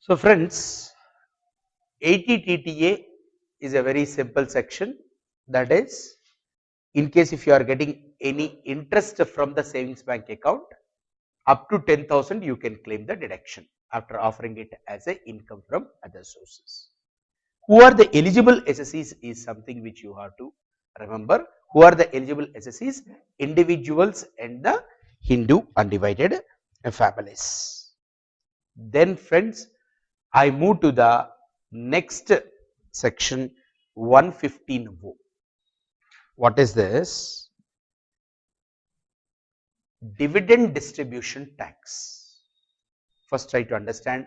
So friends, 80 TTA is a very simple section, that is, in case if you are getting any interest from the savings bank account up to 10,000 you can claim the deduction after offering it as a income from other sources. Who are the eligible SSEs is something which you have to remember. Who are the eligible SSEs? Individuals and the Hindu undivided families. Then friends, I move to the next section 115. What is this? Dividend distribution tax. First try to understand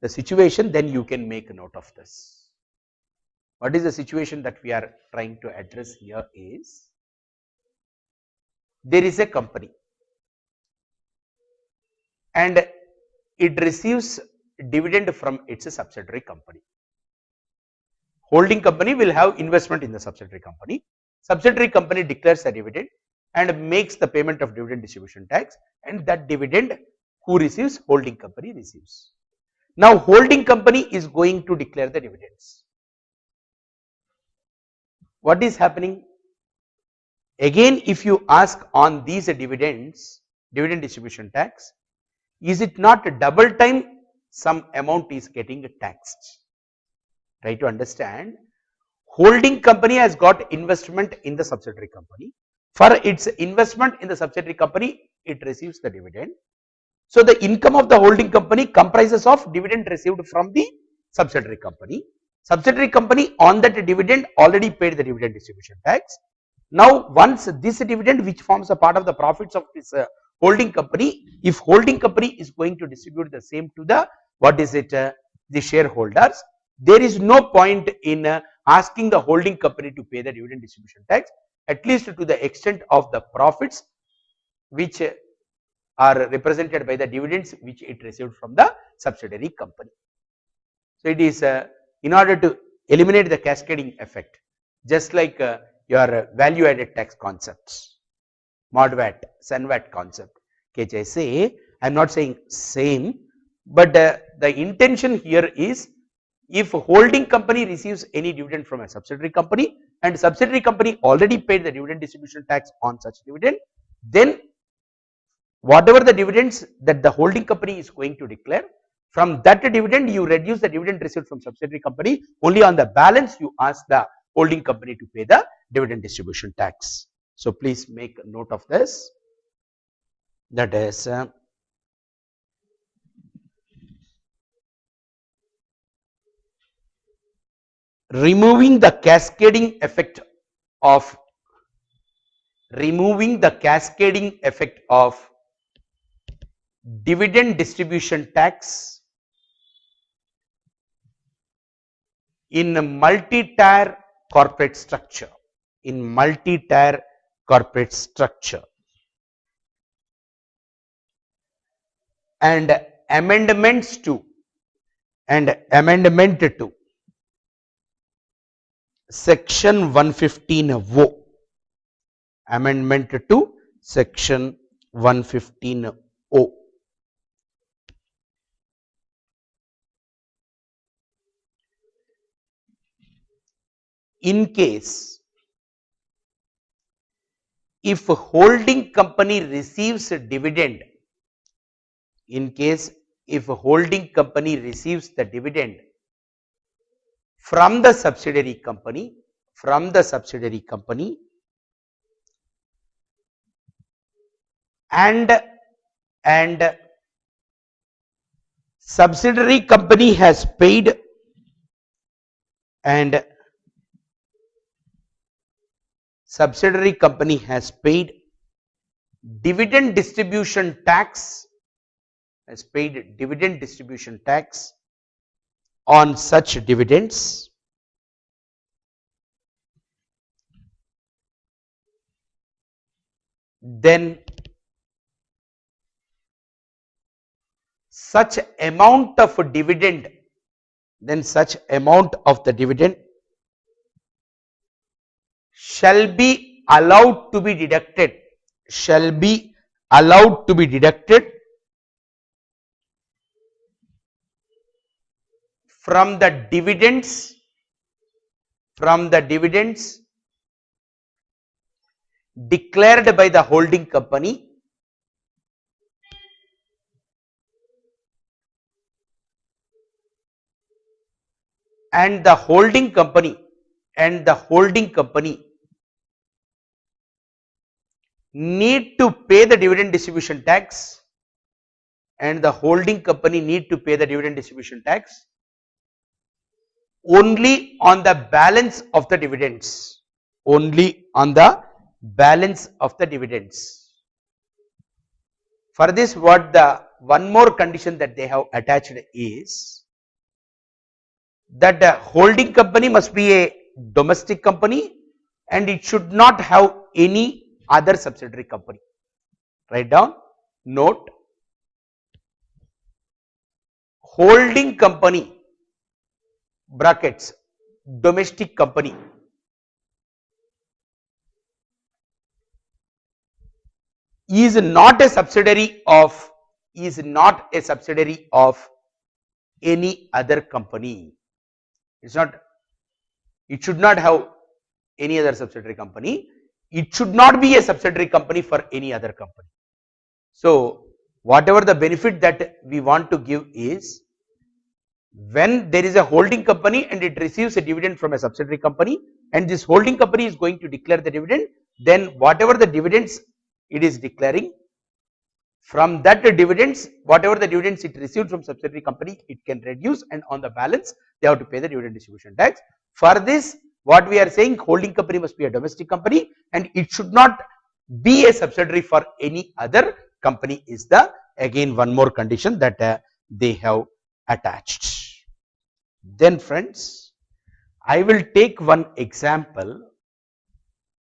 the situation, then you can make a note of this. What is the situation that we are trying to address here is, there is a company and it receives dividend from its subsidiary company. Holding company will have investment in the subsidiary company. Subsidiary company declares a dividend and makes the payment of dividend distribution tax, and that dividend who receives? Holding company receives. Now holding company is going to declare the dividends. What is happening? Again, if you ask on these dividends, dividend distribution tax, is it not a double time some amount is getting taxed? Try to understand. Holding company has got investment in the subsidiary company. For its investment in the subsidiary company, it receives the dividend. So the income of the holding company comprises of dividend received from the subsidiary company. Subsidiary company on that dividend already paid the dividend distribution tax. Now once this dividend, which forms a part of the profits of this holding company, if holding company is going to distribute the same to the, what is it, the shareholders, there is no point in asking the holding company to pay the dividend distribution tax, at least to the extent of the profits which are represented by the dividends which it received from the subsidiary company. So it is in order to eliminate the cascading effect, just like your value added tax concepts, MODVAT, SUNVAT concept. Okay, I say, I am not saying same, but the intention here is, if holding company receives any dividend from a subsidiary company and subsidiary company already paid the dividend distribution tax on such dividend, then whatever the dividends that the holding company is going to declare, from that dividend you reduce the dividend received from subsidiary company, only on the balance you ask the holding company to pay the dividend distribution tax. So please make note of this. That is removing the cascading effect of dividend distribution tax in a multi-tier corporate structure, and amendment to section 115(o), amendment to section 115(o). In case if holding company receives a dividend, from the subsidiary company, and subsidiary company has paid dividend distribution tax, on such dividends, then such amount of the dividend shall be allowed to be deducted from the dividends declared by the holding company and the holding company need to pay the dividend distribution tax only on the balance of the dividends, For this, what the one more condition that they have attached is that the holding company must be a domestic company and it should not have any other subsidiary company. Write down, note, holding company brackets domestic company is not a subsidiary of any other company. It should not have any other subsidiary company. It should not be a subsidiary company for any other company. So whatever the benefit that we want to give is, when there is a holding company and it receives a dividend from a subsidiary company and this holding company is going to declare the dividend, then whatever the dividends it is declaring, from that dividends, whatever the dividends it received from subsidiary company, it can reduce, and on the balance they have to pay the dividend distribution tax. For this, what we are saying, holding company must be a domestic company and it should not be a subsidiary for any other company is the again one more condition that they have attached. Then friends, I will take one example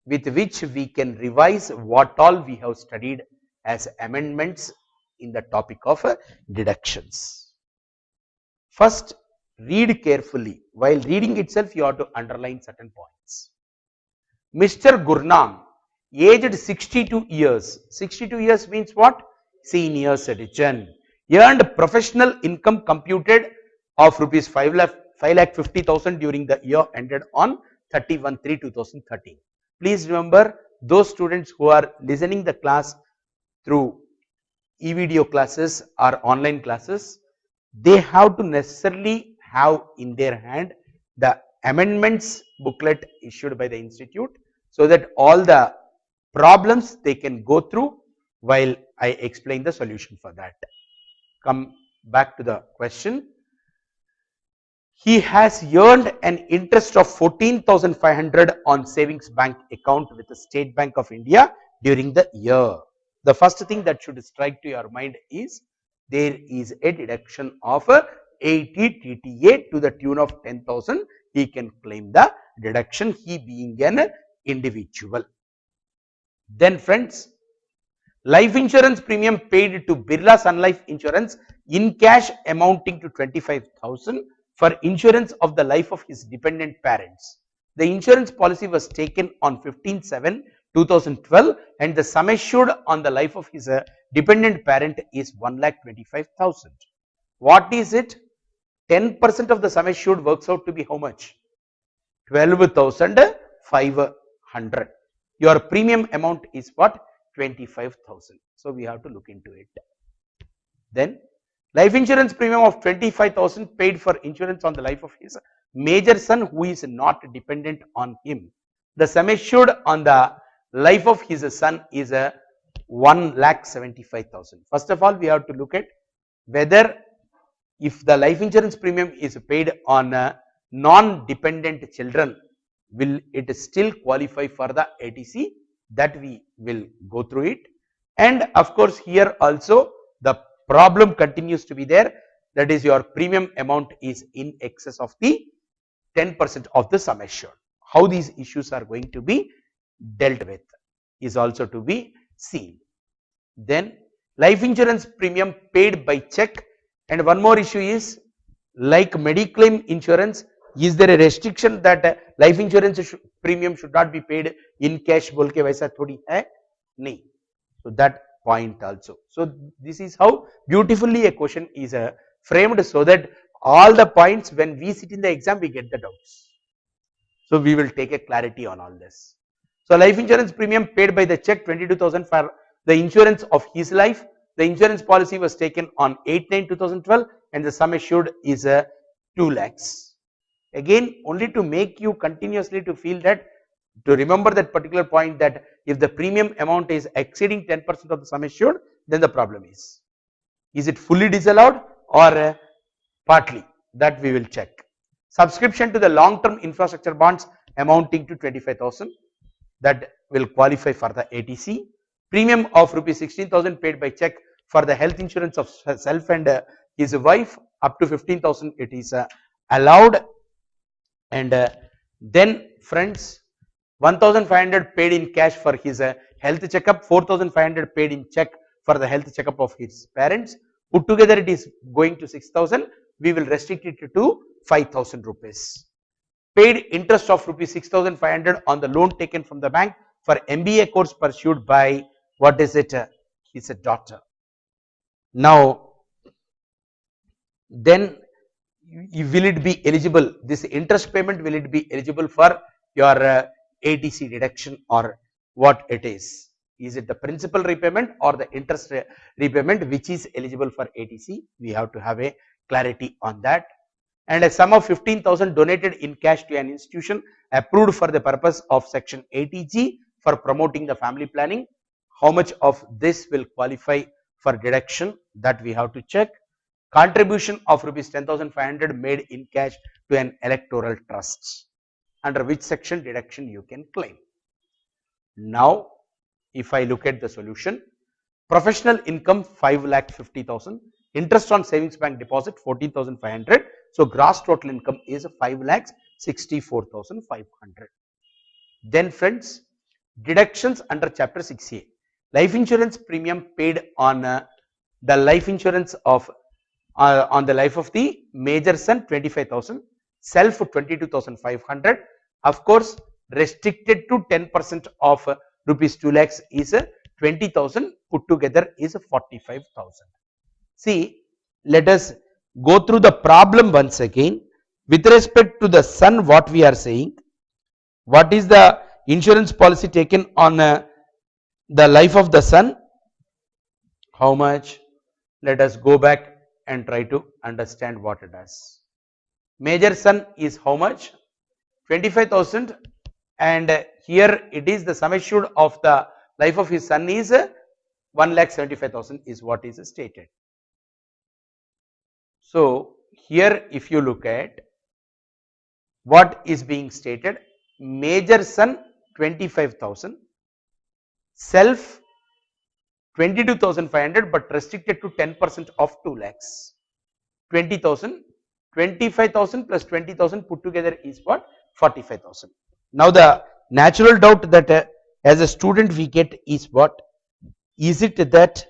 with which we can revise what all we have studied as amendments in the topic of deductions. First, read carefully. While reading itself, you have to underline certain points. Mr. Gurnam, aged 62 years. 62 years means what? Senior citizen. Earned professional income computed of rupees 5,50,000 during the year ended on 31/3/2013. Please remember, those students who are listening the class through e-video classes or online classes, they have to necessarily have in their hand the amendments booklet issued by the institute, so that all the problems they can go through while I explain the solution for that. Come back to the question. He has earned an interest of 14,500 on savings bank account with the State Bank of India during the year. The first thing that should strike to your mind is there is a deduction of 80 TTA to the tune of 10,000. He can claim the deduction, he being an individual. Then friends, life insurance premium paid to Birla Sun Life Insurance in cash amounting to 25,000 for insurance of the life of his dependent parents. The insurance policy was taken on 15/7/2012 and the sum assured on the life of his dependent parent is 1,25,000. What is it? 10% of the sum assured works out to be how much? 12,500. Your premium amount is what? 25,000. So we have to look into it. Then life insurance premium of 25,000 paid for insurance on the life of his major son who is not dependent on him. The sum assured on the life of his son is 1,75,000. First of all, we have to look at whether if the life insurance premium is paid on non-dependent children, will it still qualify for the ATC? That we will go through it. And of course, here also the problem continues to be there, that is your premium amount is in excess of the 10% of the sum assured. How these issues are going to be dealt with is also to be seen. Then life insurance premium paid by check, and one more issue is like Mediclaim insurance, is there a restriction that life insurance premium should not be paid in cash? बोल के वैसा थोड़ी है नहीं. So that point also. So this is how beautifully a question is framed, so that all the points when we sit in the exam we get the doubts. So we will take a clarity on all this. So life insurance premium paid by the check 22,000 for the insurance of his life. The insurance policy was taken on 8/9/2012 and the sum assured is a 2 lakhs. Again only to make you continuously to feel that, to remember that particular point, that if the premium amount is exceeding 10% of the sum assured, then the problem is it fully disallowed or partly, that we will check. Subscription to the long term infrastructure bonds amounting to 25,000, that will qualify for the ATC. Premium of rupees 16,000 paid by check for the health insurance of self and his wife up to 15,000, it is allowed. And then friends, 1,500 paid in cash for his health checkup, 4,500 paid in check for the health checkup of his parents. Put together it is going to 6,000. We will restrict it to 5,000 rupees. Paid interest of rupees 6,500 on the loan taken from the bank for MBA course pursued by, what is it, his daughter. Now then will it be eligible, this interest payment, will it be eligible for your ATC deduction, or what it is? Is it the principal repayment or the interest repayment which is eligible for ATC? We have to have a clarity on that. And a sum of 15,000 donated in cash to an institution approved for the purpose of section 80G for promoting the family planning. How much of this will qualify for deduction, that we have to check. Contribution of rupees 10,500 made in cash to an electoral trust, under which section deduction you can claim. Now if I look at the solution, professional income 5,50,000, interest on savings bank deposit 14,500, so gross total income is 5,64,500. Then friends, deductions under chapter 6A, life insurance premium paid on the life insurance of on the life of the major son 25,000, self 22,500, of course restricted to 10% of rupees 2 lakhs is 20,000, put together is 45,000. See, let us go through the problem once again. With respect to the son, what we are saying, what is the insurance policy taken on the life of the son? How much? Let us go back and try to understand what it does. Major son is how much? 25,000, and here it is the sum assured of the life of his son is 1,75,000 is what is stated. So here if you look at what is being stated, major son 25,000, self 22,500 but restricted to 10% of 2 lakhs, 20,000, 25,000 plus 20,000 put together is what? 45,000. Now the natural doubt that as a student we get is what? Is it that,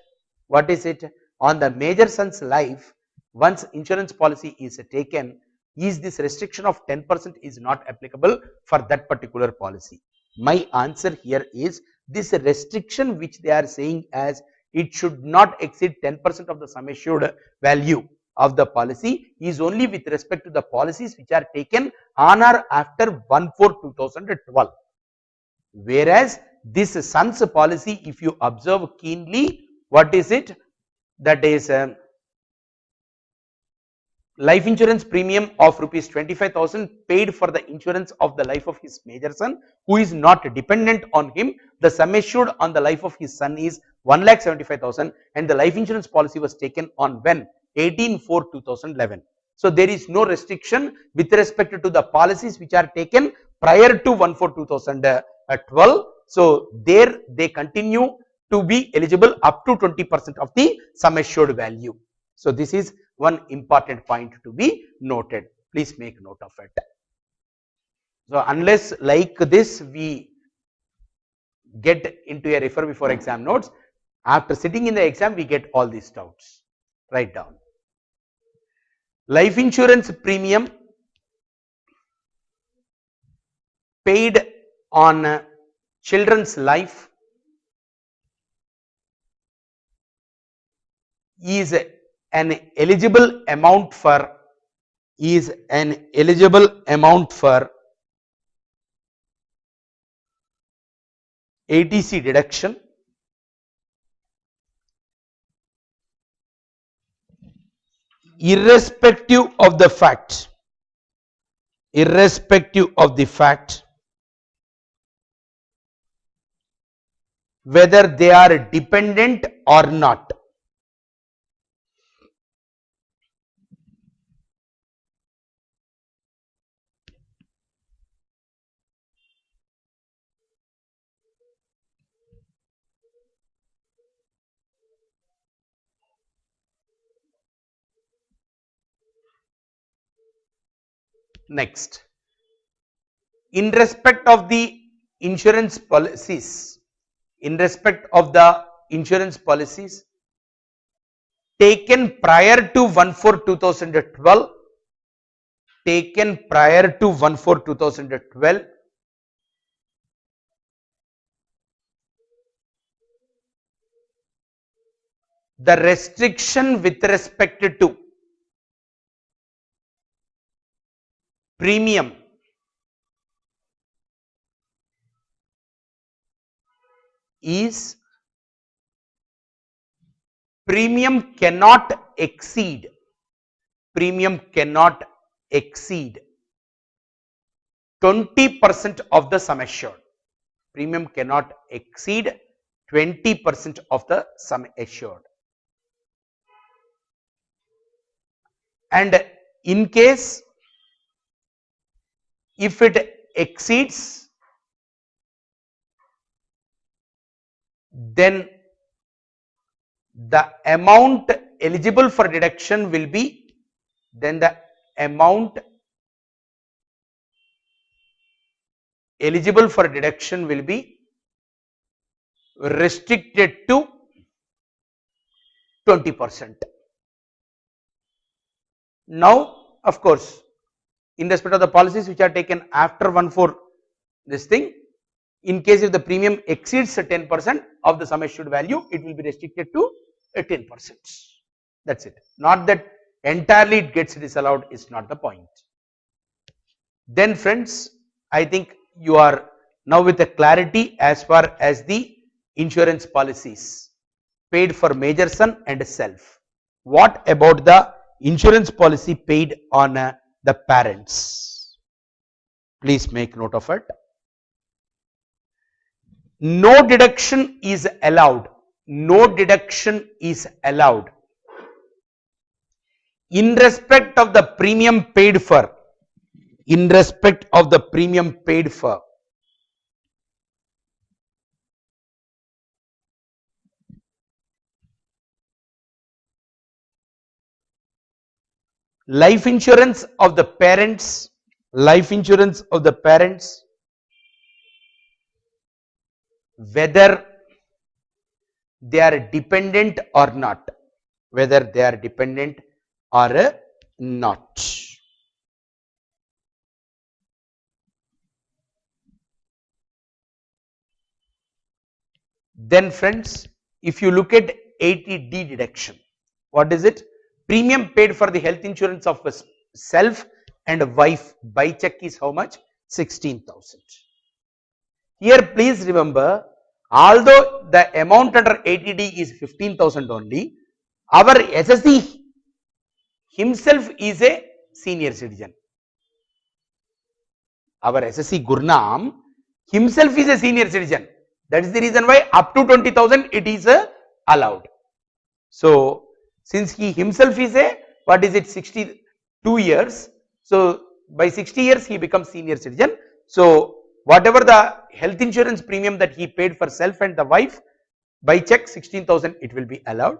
what is it, on the major son's life, once insurance policy is taken, is this restriction of 10% is not applicable for that particular policy? My answer here is, this restriction which they are saying as it should not exceed 10% of the sum assured value of the policy is only with respect to the policies which are taken on or after 1/4/2012. Whereas this son's policy, if you observe keenly, what is it? That is life insurance premium of rupees 25,000 paid for the insurance of the life of his major son who is not dependent on him. The sum assured on the life of his son is 1,75,000 and the life insurance policy was taken on when? 18/4/2011. So there is no restriction with respect to the policies which are taken prior to 1/4/2012. So there they continue to be eligible up to 20% of the sum assured value. So this is one important point to be noted. Please make note of it. So unless like this we get into a refer before exam notes, after sitting in the exam we get all these doubts. Write down. Life insurance premium paid on children's life is an eligible amount for is an eligible amount for ATC deduction irrespective of the fact whether they are dependent or not. Next, in respect of the insurance policies, taken prior to 1/4/2012, the restriction with respect to premium is premium cannot exceed 20% of the sum assured. Premium cannot exceed 20% of the sum assured. And in case if it exceeds, then the amount eligible for deduction will be restricted to 20%. Now, of course, in respect of the policies which are taken after 1/4 this thing, in case if the premium exceeds 10% of the sum assured value, it will be restricted to 10%. That's it. Not that entirely it gets disallowed is not the point. Then friends, I think you are now with a clarity as far as the insurance policies paid for major son and self. What about the insurance policy paid on the parents? Please make note of it. No deduction is allowed. In respect of the premium paid for. Life insurance of the parents, whether they are dependent or not, Then friends, if you look at 80D deduction, what is it? Premium paid for the health insurance of self and wife by check is how much? 16,000. Here please remember, although the amount under 80D is 15,000 only, our SSC himself is a senior citizen. Our SSC Gurnam himself is a senior citizen. That is the reason why up to 20,000 it is allowed. So since he himself is a 62 years, so by 60 years he becomes senior citizen. So whatever the health insurance premium that he paid for self and the wife by check 16,000 it will be allowed.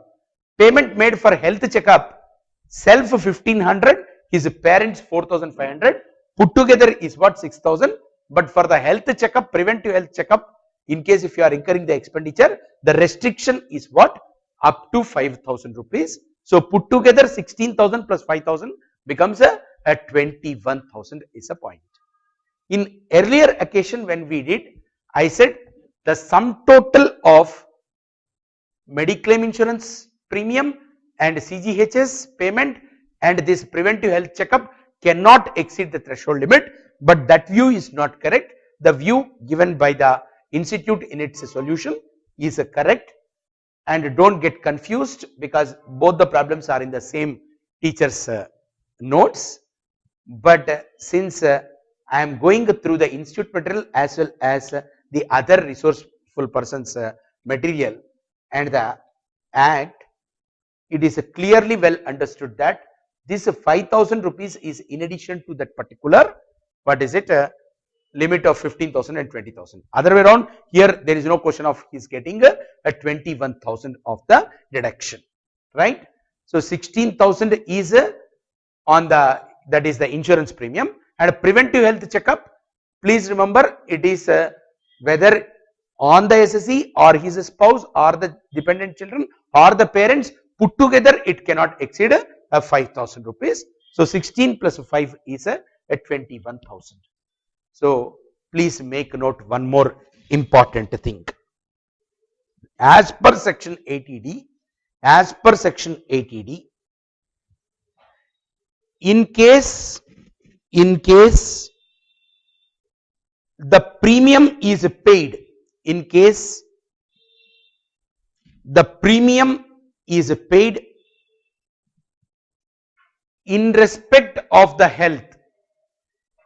Payment made for health checkup, self 1,500, his parents 4,500, put together is what? 6,000. But for the health checkup, preventive health checkup, in case if you are incurring the expenditure, the restriction is what? Up to 5,000 rupees. So put together 16,000 plus 5,000 becomes a 21,000 is a point. In earlier occasion when we did, I said the sum total of Mediclaim insurance premium and CGHS payment and this preventive health checkup cannot exceed the threshold limit, but that view is not correct. The view given by the institute in its solution is correct, and don't get confused because both the problems are in the same teacher's notes. But since I am going through the institute material as well as the other resourceful persons material and the act, it is clearly well understood that this 5,000 rupees is in addition to that particular, what is it, limit of 15,000 and 20,000. Other way around, here there is no question of he is getting a 21,000 of the deduction, right. So 16,000 is on the, that is the insurance premium, and preventive health checkup, please remember it is whether on the SSC or his spouse or the dependent children or the parents put together, it cannot exceed 5,000 rupees. So 16 plus 5 is a 21,000. So please make note one more important thing. As per section 80D, in case the premium is paid, in case the premium is paid in respect of the health,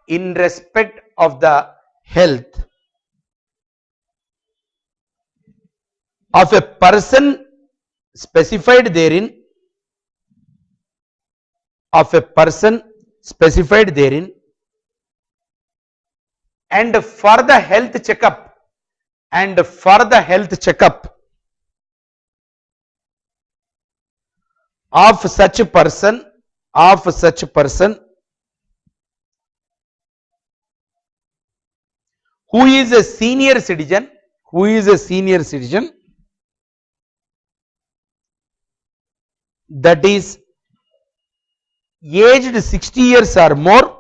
in respect of the health of a person specified therein, of a person specified therein, and for the health checkup, and for the health checkup of such a person, who is a senior citizen, that is aged 60 years or more,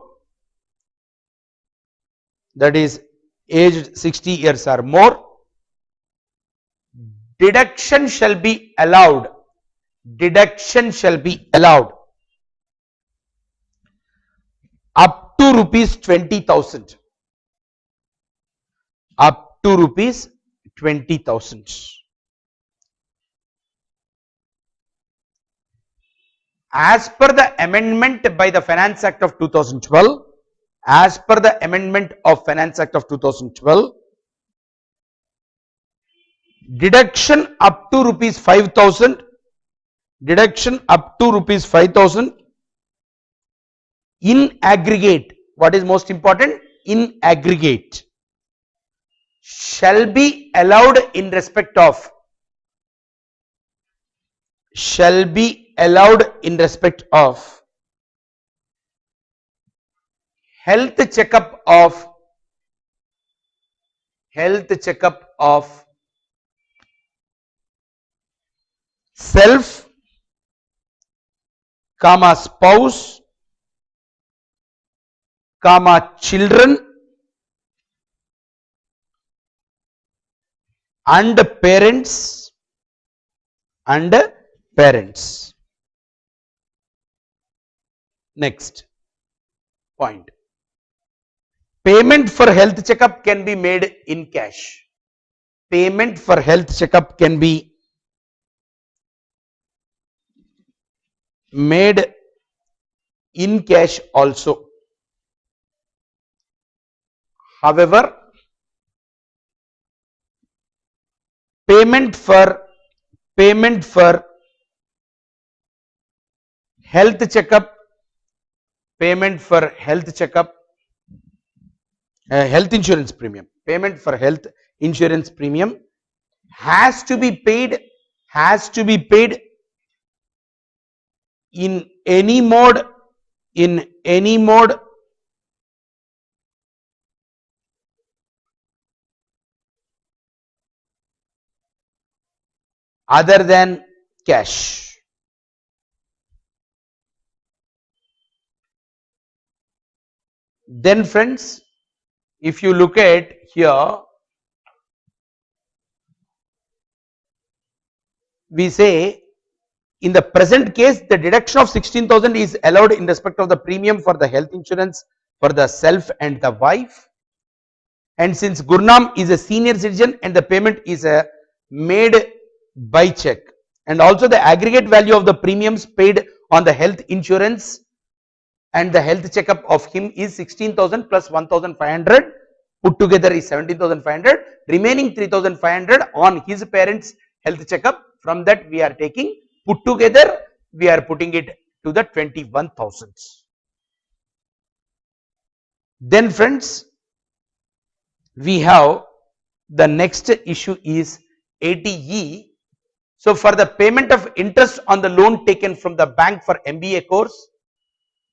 that is aged 60 years or more, deduction shall be allowed, up to rupees 20,000, up to rupees 20,000. As per the amendment by the Finance Act of 2012, as per the amendment of Finance Act of 2012, deduction up to rupees 5,000, deduction up to rupees 5,000 in aggregate, what is most important, in aggregate, shall be allowed in respect of, shall be allowed in respect of health checkup of, self, comma spouse, comma children and parents, Next point, payment for health checkup can be made in cash. Payment for health checkup can be made in cash also. However, payment for health checkup, health insurance premium, payment for health insurance premium has to be paid in any mode, other than cash. Then friends, if you look at here, we say in the present case, the deduction of 16,000 is allowed in respect of the premium for the health insurance for the self and the wife. And since Gurnam is a senior citizen and the payment is made by check, and also the aggregate value of the premiums paid on the health insurance and the health checkup of him is 16,000 plus 1,500, put together is 17,500, remaining 3,500 on his parents' health checkup. From that we are taking, put together we are putting it to the 21,000. Then friends, we have the next issue is 80E. So for the payment of interest on the loan taken from the bank for MBA course,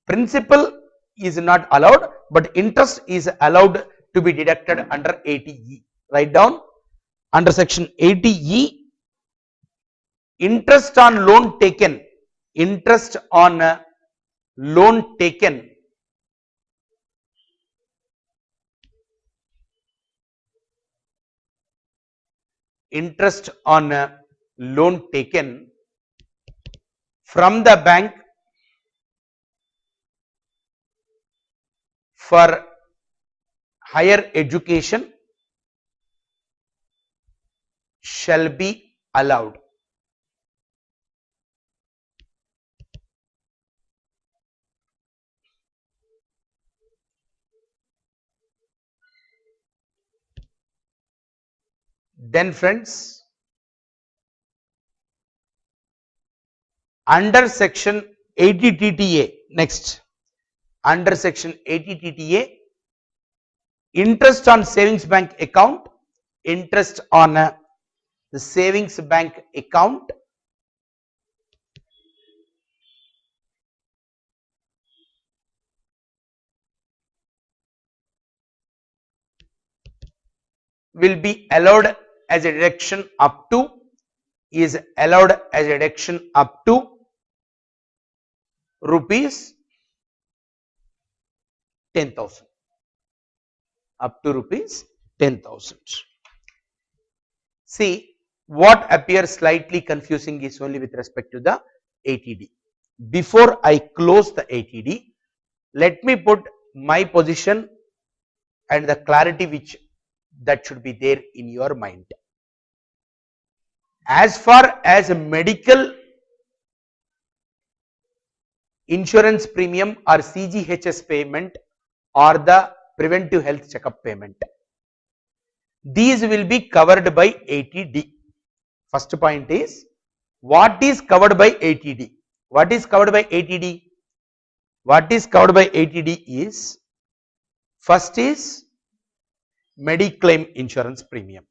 principal is not allowed, but interest is allowed to be deducted under 80E. Write down under section 80E, interest on loan taken, interest on loan taken interest on loan taken from the bank for higher education shall be allowed. Then friends, under section 80 TTA, next, under section 80 TTA, interest on savings bank account, interest on the savings bank account will be allowed as a deduction up to, is allowed as a deduction up to rupees 10,000, up to rupees 10,000. See, what appears slightly confusing is only with respect to the ATD. Before I close the ATD, let me put my position and the clarity which that should be there in your mind. As far as medical insurance premium or CGHS payment or the preventive health checkup payment, these will be covered by ATD. First point is, what is covered by ATD? What is covered by ATD? What is covered by ATD is, first is Mediclaim insurance premium.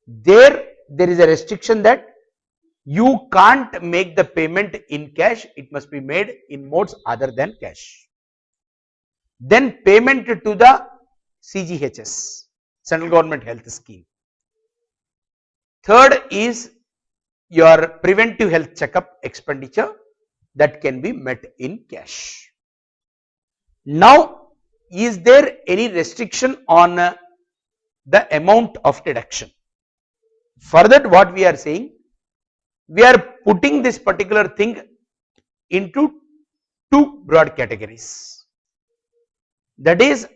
There is a restriction that you can't make the payment in cash, it must be made in modes other than cash. Then payment to the CGHS, Central Government Health Scheme. Third is your preventive health checkup expenditure that can be met in cash. Now, is there any restriction on the amount of deduction? For that, what we are saying, we are putting this particular thing into two broad categories. That is,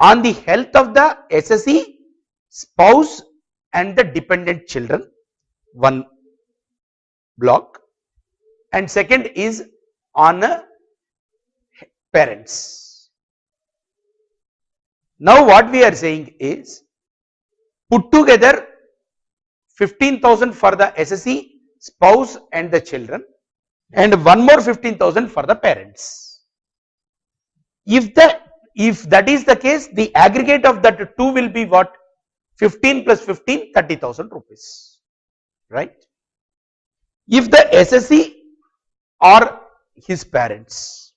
on the health of the SSE, spouse and the dependent children, one block, and second is on parents. Now what we are saying is, put together 15,000 for the SSE, spouse and the children, and one more 15,000 for the parents. If that is the case, the aggregate of that two will be what? 15 plus 15, 30,000 rupees, right? If the SSE or his parents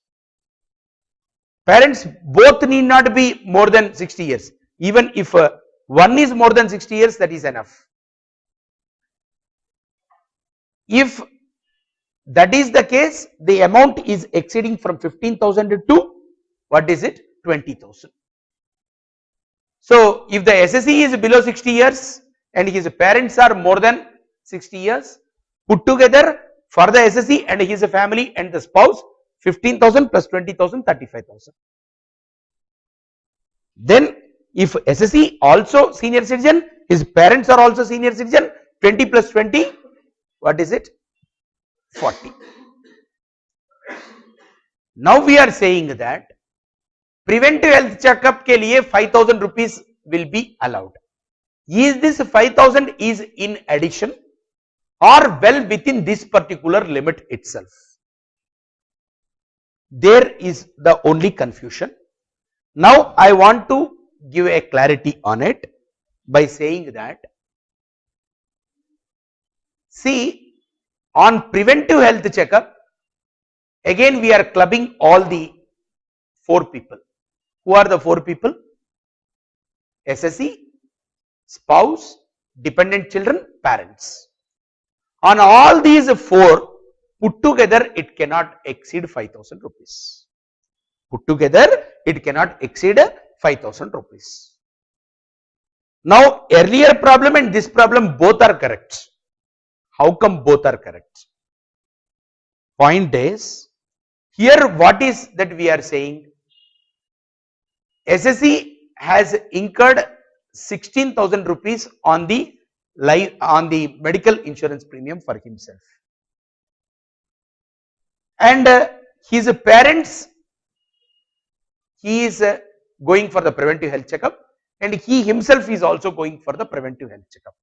both need not be more than 60 years, even if one is more than 60 years, that is enough. If that is the case, the amount is exceeding from 15,000 to what is it? 20,000. So if the SSE is below 60 years and his parents are more than 60 years, put together For the SSE and his family and the spouse, 15,000 plus 20,000, 35,000. Then if SSE also senior citizen, his parents are also senior citizen, 20 plus 20, what is it? 40. Now we are saying that preventive health checkup ke liye 5,000 rupees will be allowed. Is this 5,000 is in addition or well within this particular limit itself? There is the only confusion. Now I want to give a clarity on it by saying that, see, on preventive health checkup, again we are clubbing all the 4 people. Who are the 4 people? SSE, spouse, dependent children, parents. On all these 4 put together, it cannot exceed 5,000 rupees. Put together, it cannot exceed 5,000 rupees. Now earlier problem and this problem both are correct. How come both are correct? Point is, here what is that we are saying? SSE has incurred 16,000 rupees on the medical insurance premium for himself, and his parents, he is going for the preventive health checkup, and he himself is also going for the preventive health checkup.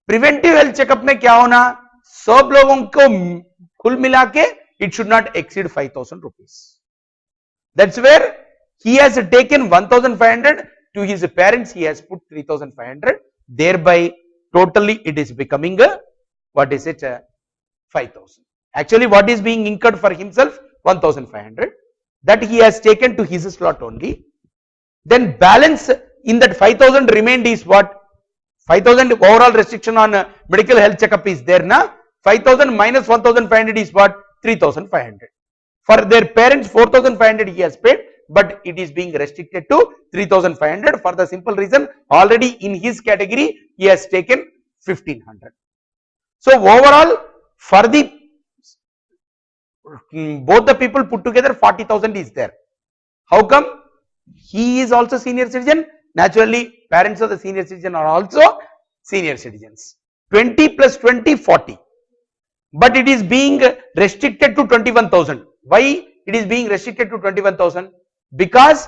Preventive health checkup में क्या होना? सब लोगों को कुल मिला के it should not exceed 5,000 rupees. That's where he has taken 1,500, to his parents he has put 3,500, thereby totally it is becoming a, what is it, 5,000. Actually what is being incurred for himself? 1,500, that he has taken to his slot only. Then balance in that 5,000 remained is what? 5,000 overall restriction on medical health checkup is there na? 5,000 minus 1,500 is what? 3,500. For their parents 4,500 he has paid, but it is being restricted to 3,500 for the simple reason already in his category he has taken 1,500. So overall for the both the people put together 40,000 is there. How come? He is also senior citizen, naturally parents of the senior citizen are also senior citizens. 20 plus 20, 40, but it is being restricted to 21,000. Why it is being restricted to 21,000? Because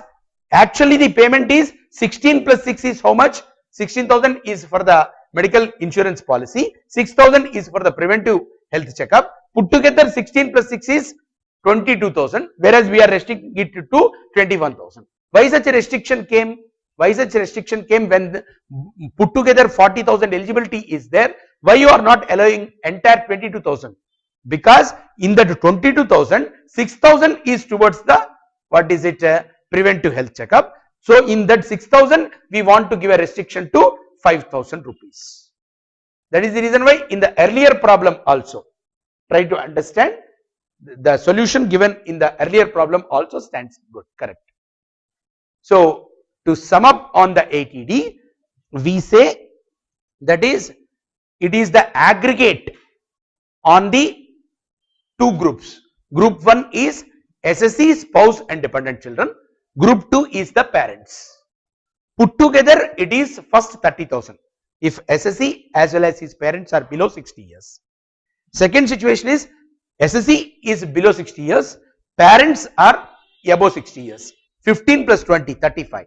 actually the payment is 16 plus 6 is how much? 16,000 is for the medical insurance policy, 6,000 is for the preventive health checkup. Put together 16 plus 6 is 22,000, whereas we are restricting it to 21,000. Why such a restriction came? Why such a restriction came when put together 40,000 eligibility is there? Why you are not allowing entire 22,000? Because in that 22,000, 6,000 is towards the, what is it, preventive health checkup. So in that 6,000 we want to give a restriction to 5,000 rupees. That is the reason why in the earlier problem also, try to understand, the solution given in the earlier problem also stands good, correct. So to sum up on the ATD, we say that is, it is the aggregate on the 2 groups. Group 1 is SSE, spouse and dependent children. Group 2 is the parents. Put together it is first 30,000 if SSE as well as his parents are below 60 years. Second situation is SSE is below 60 years, parents are above 60 years. 15 plus 20, 35.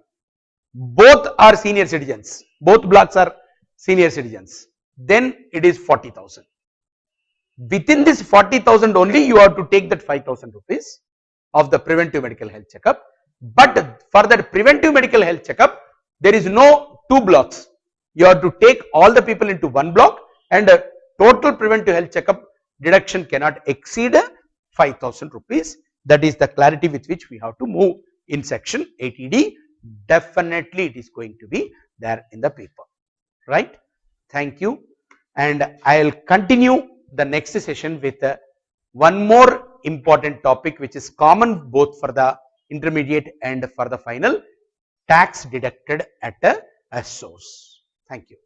Both are senior citizens, both blocks are senior citizens. Then it is 40,000. Within this 40,000 only you have to take that 5,000 rupees of the preventive medical health checkup. But for that preventive medical health checkup, there is no 2 blocks. You have to take all the people into 1 block, and total preventive health checkup deduction cannot exceed 5,000 rupees. That is the clarity with which we have to move in section ATD. Definitely it is going to be there in the paper, right? Thank you, and I will continue the next session with one more important topic which is common both for the intermediate and for the final, tax deducted at a source. Thank you.